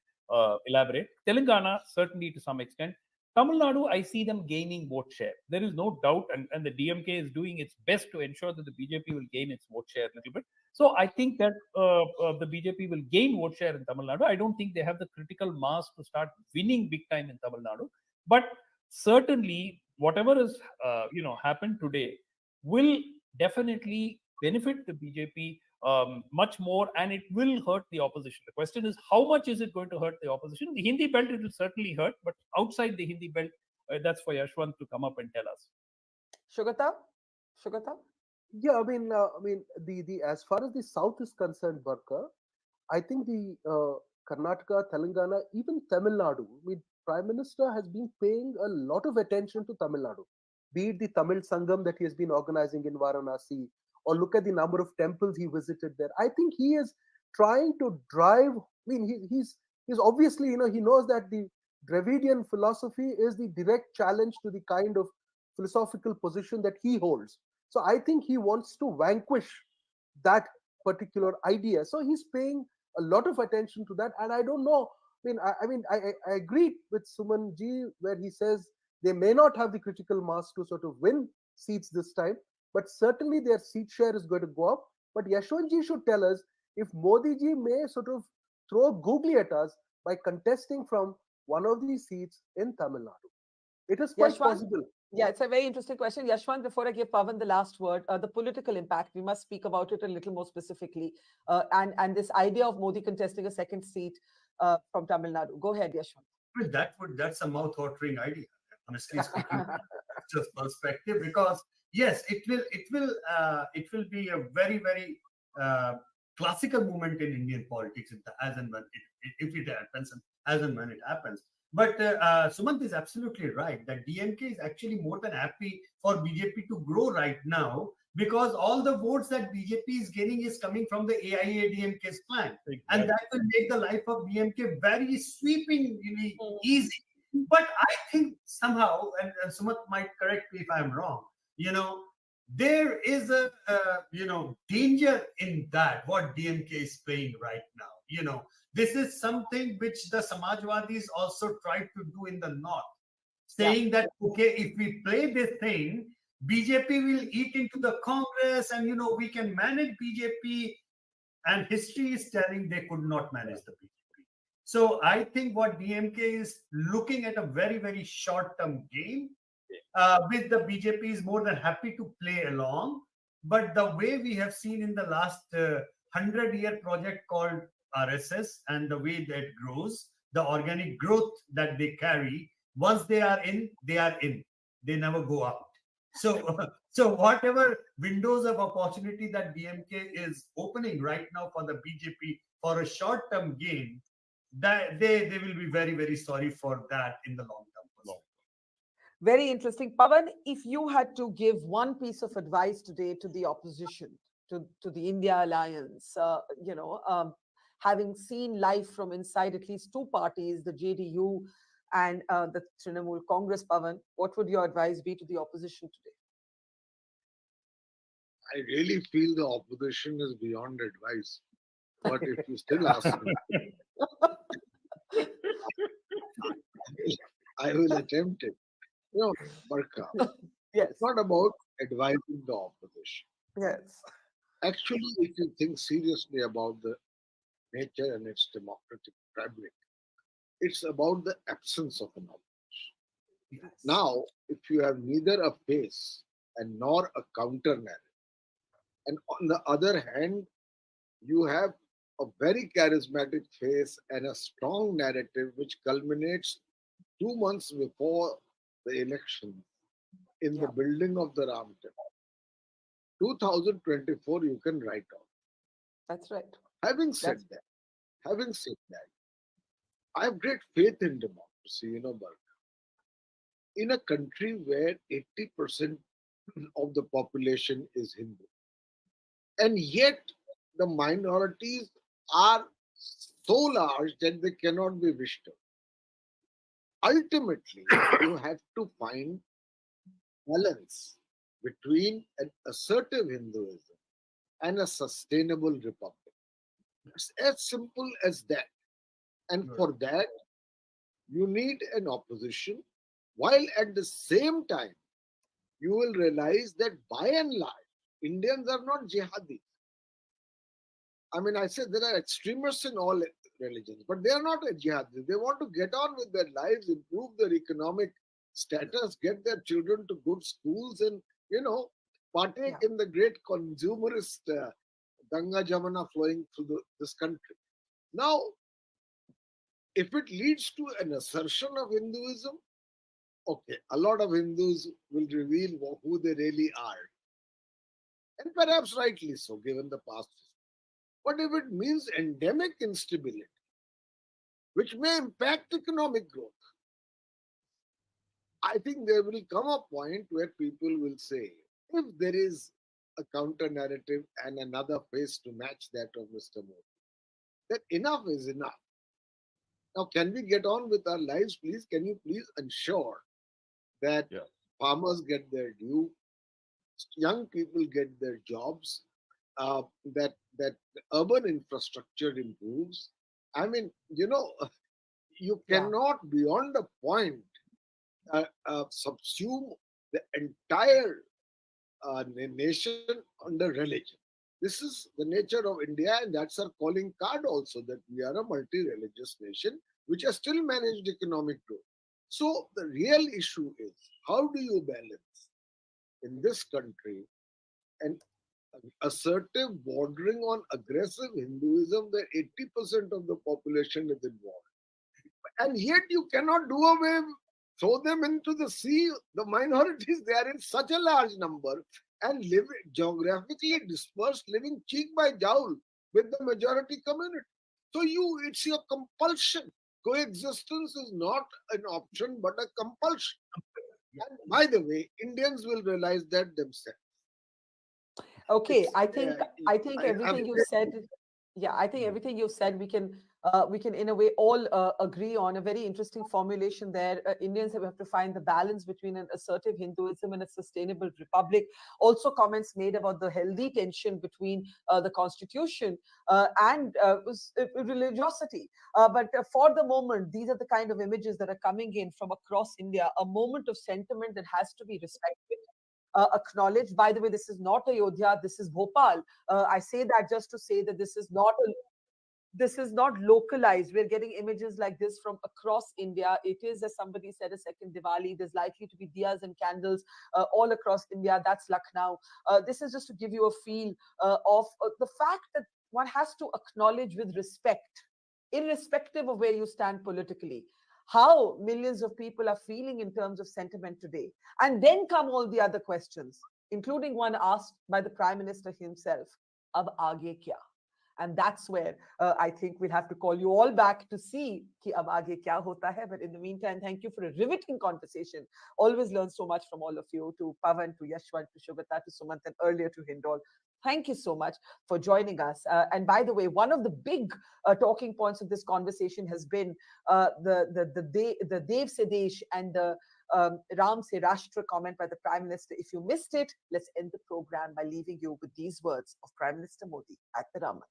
elaborate. Telangana, certainly to some extent. Tamil Nadu, I see them gaining vote share. There is no doubt, and the DMK is doing its best to ensure that the BJP will gain its vote share a little bit. So I think that the BJP will gain vote share in Tamil Nadu. I don't think they have the critical mass to start winning big time in Tamil Nadu. But certainly, whatever has happened today will definitely benefit the BJP much more, and it will hurt the opposition. The question is, how much is it going to hurt the opposition? The Hindi belt, it will certainly hurt, but outside the Hindi belt, that's for Yashwant to come up and tell us. Shugata? Yeah, I mean, the as far as the south is concerned, Barkha, I think the Karnataka, Telangana, even Tamil Nadu, I mean, Prime Minister has been paying a lot of attention to Tamil Nadu, be it the Tamil Sangam that he has been organizing in Varanasi, or look at the number of temples he visited there. I think he is trying to drive. I mean, he's obviously, he knows that the Dravidian philosophy is the direct challenge to the kind of philosophical position that he holds. So I think he wants to vanquish that particular idea. So he's paying a lot of attention to that. And I don't know. I agree with Suman ji where he says they may not have the critical mass to sort of win seats this time, but certainly their seat share is going to go up. But Yashwant ji should tell us if Modi ji may sort of throw googly at us by contesting from one of these seats in Tamil Nadu. It is quite Yashwant? possible. Yeah, it's a very interesting question. Yashwant, before I give Pavan the last word, the political impact, we must speak about it a little more specifically. And this idea of Modi contesting a second seat from Tamil Nadu. Go ahead, Yashwant. Well, that's a mouth-watering idea, honestly speaking, from just perspective, because yes, it will be a very, very classical moment in Indian politics as and when if it happens and as and when it happens. But Sumant is absolutely right that DMK is actually more than happy for BJP to grow right now, because all the votes that BJP is getting is coming from the AIADMK's flank. Exactly. And that will make the life of BMK very sweepingly easy. But I think somehow, and Sumant might correct me if I'm wrong, there is a danger in that what DMK is playing right now. This is something which the Samajwadis also tried to do in the north, saying that, okay, if we play this thing, BJP will eat into the Congress and, we can manage BJP. And history is telling they could not manage the BJP. So I think what DMK is looking at a very, very short-term game, with the BJP is more than happy to play along. But the way we have seen in the last 100-year project called RSS and the way that grows, the organic growth that they carry, once they are in, they are in. They never go out. So whatever windows of opportunity that DMK is opening right now for the BJP for a short-term gain, that they will be very, very sorry for that in the long term. Very interesting. Pavan, if you had to give one piece of advice today to the opposition, to the India Alliance, having seen life from inside at least two parties, the JDU and the Trinamool Congress, Pavan, what would your advice be to the opposition today? I really feel the opposition is beyond advice. But if you still ask me, I will attempt it. Barkha, Yes. it's not about advising the opposition. Yes. Actually, if you think seriously about the nature and its democratic fabric, it's about the absence of an opposition. Yes. Now, if you have neither a face and nor a counter narrative, and on the other hand, you have a very charismatic face and a strong narrative which culminates 2 months before the election in the building of the Ram Temple. 2024, you can write off. That's right. Having said that, I have great faith in democracy, Barkha. In a country where 80% of the population is Hindu, and yet the minorities are so large that they cannot be wished out. Ultimately, you have to find balance between an assertive Hinduism and a sustainable republic. It's as simple as that. And for that, you need an opposition, while at the same time, you will realize that by and large, Indians are not jihadis. I said there are extremists in all religions, but they are not jihadis. They want to get on with their lives, improve their economic status, get their children to good schools, and partake in the great consumerist Ganga Jamuna flowing through this country. Now, if it leads to an assertion of Hinduism, okay, a lot of Hindus will reveal who they really are. And perhaps rightly so, given the past. But if it means endemic instability, which may impact economic growth, I think there will come a point where people will say, if there is a counter narrative and another face to match that of Mr. Modi. That enough is enough. Now, can we get on with our lives, please? Can you please ensure that Yeah. farmers get their due, young people get their jobs, that urban infrastructure improves? I mean, you Yeah. cannot beyond a point subsume the entire nation under religion. This is the nature of India, and that's our calling card also, that we are a multi-religious nation which has still managed economic growth. So the real issue is, how do you balance in this country an assertive bordering on aggressive Hinduism where 80% of the population is involved? And yet you cannot do away, throw them into the sea. The minorities, they are in such a large number and live geographically dispersed, living cheek by jowl with the majority community. So it's your compulsion. Coexistence is not an option but a compulsion. And by the way, Indians will realize that themselves. Okay, It's I think I'm everything you said, yeah, I think everything you said we can in a way all agree on a very interesting formulation there. Indians have to find the balance between an assertive Hinduism and a sustainable republic. Also, comments made about the healthy tension between the constitution and religiosity. But for the moment, these are the kind of images that are coming in from across India. A moment of sentiment that has to be respected, acknowledged. By the way, this is not Ayodhya, this is Bhopal. I say that just to say that this is not localized. We're getting images like this from across India. It is, as somebody said, a second Diwali. There's likely to be diyas and candles all across India. That's Lucknow. This is just to give you a feel of the fact that one has to acknowledge with respect, irrespective of where you stand politically, how millions of people are feeling in terms of sentiment today. And then come all the other questions, including one asked by the Prime Minister himself: Ab aage kya? And that's where I think we'll have to call you all back to see ki ab aage kya hota hai. But in the meantime, thank you for a riveting conversation. Always learn so much from all of you, to Pavan, to Yashwant, to Shubhata, to Sumant, and earlier to Hindol. Thank you so much for joining us. And by the way, one of the big talking points of this conversation has been the Dev Se Desh and the Ram Se Rashtra comment by the Prime Minister. If you missed it, let's end the program by leaving you with these words of Prime Minister Modi at the Ram Mandir.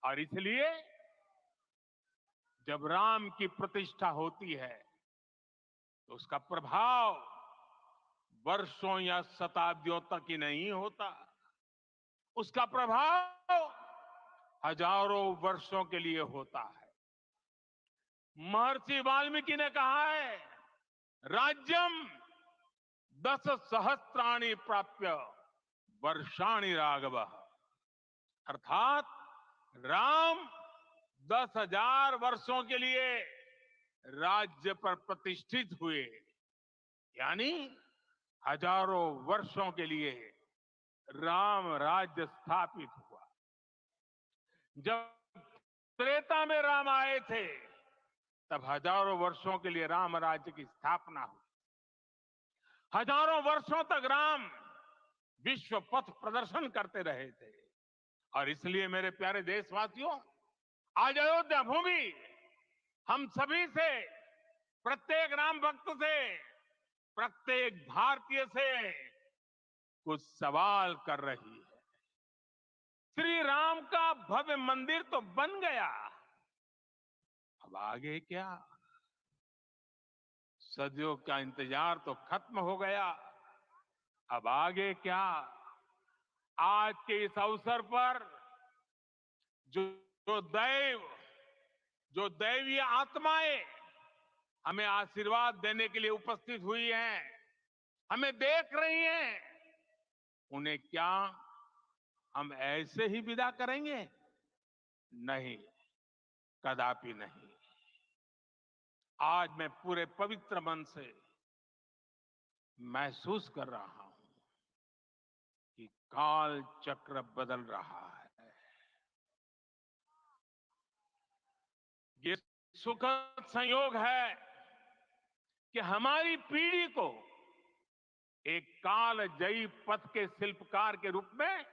और इसलिए जब राम की प्रतिष्ठा होती है तो उसका प्रभाव वर्षों या शताब्दियों तक ही नहीं होता, उसका प्रभाव हजारों वर्षों के लिए होता है। महर्षि वाल्मीकि ने कहा है, राज्यम 10 सहस्त्राणि प्राप्य वर्षाणि राघव, अर्थात राम 10,000 वर्षों के लिए राज्य पर प्रतिष्ठित हुए, यानी हजारों वर्षों के लिए राम राज्य स्थापित हुआ। जब त्रेता में राम आए थे तब हजारों वर्षों के लिए राम राज्य की स्थापना हुई। हजारों वर्षों तक राम विश्व पथ प्रदर्शन करते रहे थे। और इसलिए मेरे प्यारे देशवासियों, आज अयोध्या भूमि हम सभी से, प्रत्येक राम भक्त से, प्रत्येक भारतीय से कुछ सवाल कर रही है। श्री राम का भव्य मंदिर तो बन गया, अब आगे क्या? सदियों का इंतजार तो खत्म हो गया, अब आगे क्या? आज के इस अवसर पर जो दैवीय आत्माएं हमें आशीर्वाद देने के लिए उपस्थित हुई हैं, हमें देख रही हैं, उन्हें क्या हम ऐसे ही विदा करेंगे? नहीं, कदापि नहीं। आज मैं पूरे पवित्र मन से महसूस कर रहा हूं कि काल चक्र बदल रहा है। ये सुखद संयोग है कि हमारी पीढ़ी को एक कालजयी पथ के शिल्पकार के रूप में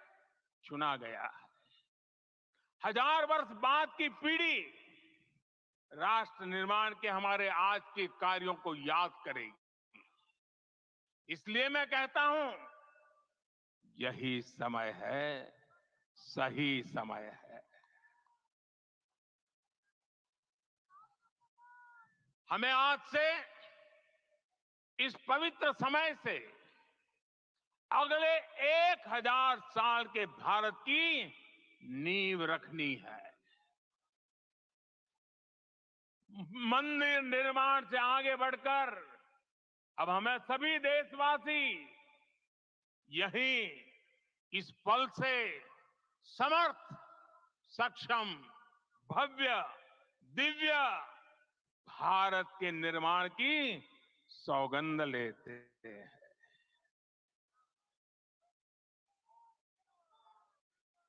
चुना गया है। 1000 वर्ष बाद की पीढ़ी राष्ट्र निर्माण के हमारे आज के कार्यों को याद करेगी। इसलिए मैं कहता हूं, यही समय है, सही समय है। हमें आज से इस पवित्र समय से अगले 1000 साल के भारत की नींव रखनी है। मंदिर निर्माण से आगे बढ़कर अब हमें सभी देशवासी यही इस पल से समर्थ, सक्षम, भव्य, दिव्य भारत के निर्माण की सौगंध लेते हैं।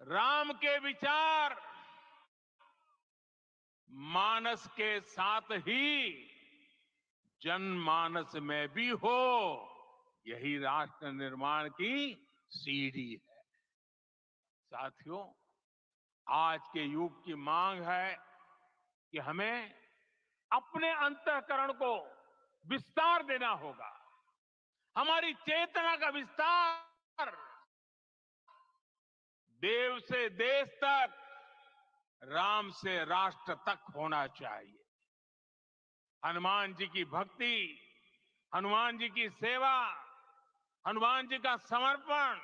राम के विचार मानस के साथ ही जनमानस में भी हो, यही राष्ट्र निर्माण की सीढ़ी है। साथियों, आज के युग की मांग है कि हमें अपने अंतःकरण को विस्तार देना होगा। हमारी चेतना का विस्तार देव से देश तक, राम से राष्ट्र तक होना चाहिए। हनुमान जी की भक्ति, हनुमान जी की सेवा, हनुमान जी का समर्पण,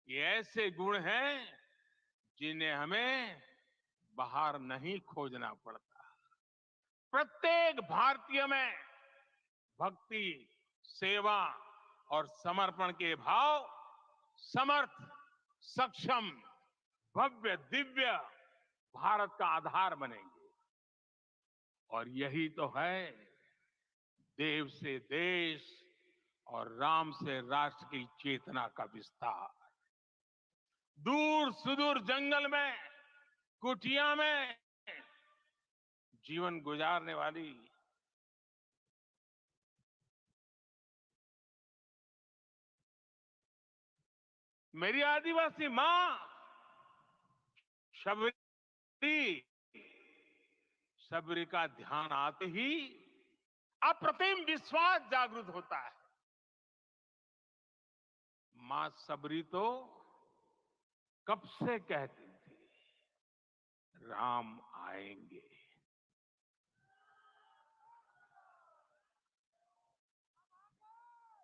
ये ऐसे गुण हैं जिन्हें हमें बाहर नहीं खोजना पड़ता। प्रत्येक भारतीय में भक्ति, सेवा और समर्पण के भाव समर्थ, सक्षम, भव्य, दिव्य भारत का आधार बनेंगे। और यही तो है देव से देश और राम से राष्ट्र की चेतना का विस्तार। दूर सुदूर जंगल में, कुटिया में जीवन गुजारने वाली मेरी आदिवासी मां शबरी का ध्यान आते ही अप्रतिम विश्वास जागृत होता है। मां सबरी तो कब से कहती थी, राम आएंगे।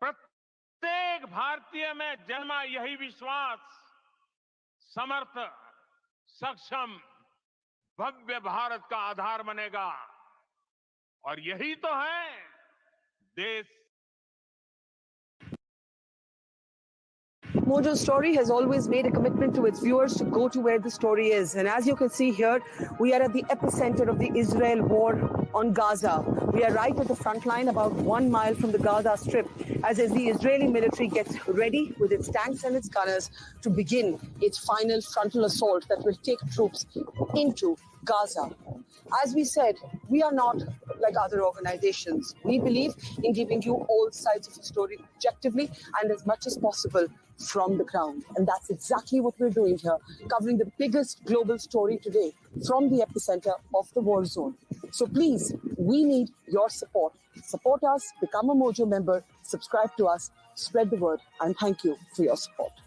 प्रत्येक भारतीय में जन्मा यही विश्वास समर्थ, सक्षम, भव्य भारत का आधार बनेगा। और यही तो है देश। Mojo Story has always made a commitment to its viewers to go to where the story is. And as you can see here, we are at the epicenter of the Israel war on Gaza. We are right at the front line, about 1 mile from the Gaza Strip, as the Israeli military gets ready with its tanks and its gunners to begin its final frontal assault that will take troops into Gaza. As we said, we are not like other organizations. We believe in giving you all sides of the story objectively and as much as possible from the ground. And that's exactly what we're doing here, covering the biggest global story today from the epicenter of the war zone. So please, we need your support. Support us, become a Mojo member, subscribe to us, spread the word, and thank you for your support.